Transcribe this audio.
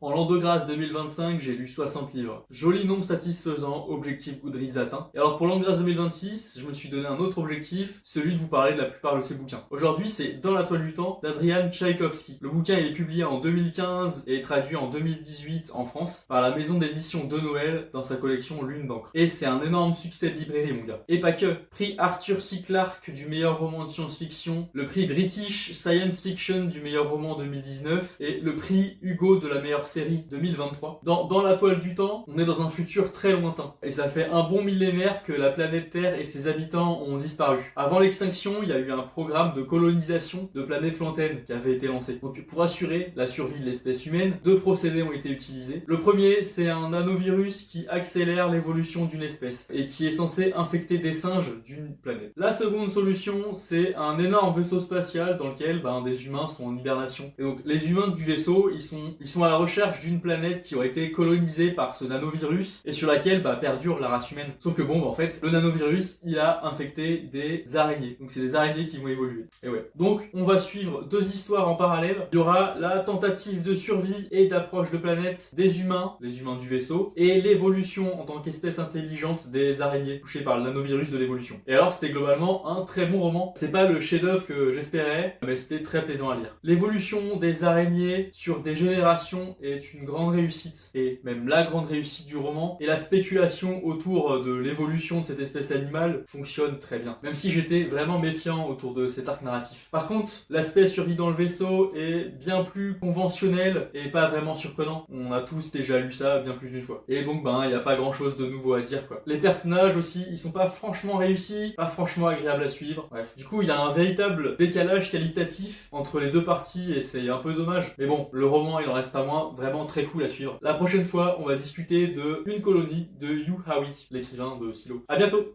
En l'an de grâce 2025, j'ai lu 60 livres. Joli nombre satisfaisant, objectif Goodreads atteint. Et alors pour l'an de grâce 2026, je me suis donné un autre objectif, celui de vous parler de la plupart de ces bouquins. Aujourd'hui, c'est Dans la toile du temps d'Adrian Tchaïkovski. Le bouquin il est publié en 2015 et traduit en 2018 en France par la maison d'édition de Noël dans sa collection Lune d'encre. Et c'est un énorme succès de librairie, mon gars. Et pas que. Prix Arthur C. Clarke du meilleur roman de science-fiction, le prix British Science Fiction du meilleur roman 2019 et le prix Hugo de la meilleure série 2023. Dans la toile du temps, on est dans un futur très lointain. Et ça fait un bon millénaire que la planète Terre et ses habitants ont disparu. Avant l'extinction, il y a eu un programme de colonisation de planètes lointaines qui avait été lancé. Donc pour assurer la survie de l'espèce humaine, deux procédés ont été utilisés. Le premier, c'est un nanovirus qui accélère l'évolution d'une espèce et qui est censé infecter des singes d'une planète. La seconde solution, c'est un énorme vaisseau spatial dans lequel des humains sont en hibernation. Et donc les humains du vaisseau, ils sont à la recherche d'une planète qui aurait été colonisée par ce nanovirus et sur laquelle perdure la race humaine. Sauf que en fait, le nanovirus, il a infecté des araignées. Donc c'est des araignées qui vont évoluer. Et ouais. Donc on va suivre deux histoires en parallèle. Il y aura la tentative de survie et d'approche de planète des humains, les humains du vaisseau, et l'évolution en tant qu'espèce intelligente des araignées touchées par le nanovirus de l'évolution. Et alors c'était globalement un très bon roman. C'est pas le chef-d'œuvre que j'espérais, mais c'était très plaisant à lire. L'évolution des araignées sur des générations est une grande réussite, et même la grande réussite du roman, et la spéculation autour de l'évolution de cette espèce animale fonctionne très bien, même si j'étais vraiment méfiant autour de cet arc narratif. Par contre, l'aspect survie dans le vaisseau est bien plus conventionnel et pas vraiment surprenant. On a tous déjà lu ça bien plus d'une fois. Et donc il n'y a pas grand chose de nouveau à dire quoi. Les personnages aussi, ils sont pas franchement réussis, pas franchement agréables à suivre. Bref, du coup il y a un véritable décalage qualitatif entre les deux parties et c'est un peu dommage. Mais bon, le roman il en reste pas moins vraiment très cool à suivre. La prochaine fois, on va discuter de Une colonie de Yu Hawi, l'écrivain de Silo. À bientôt!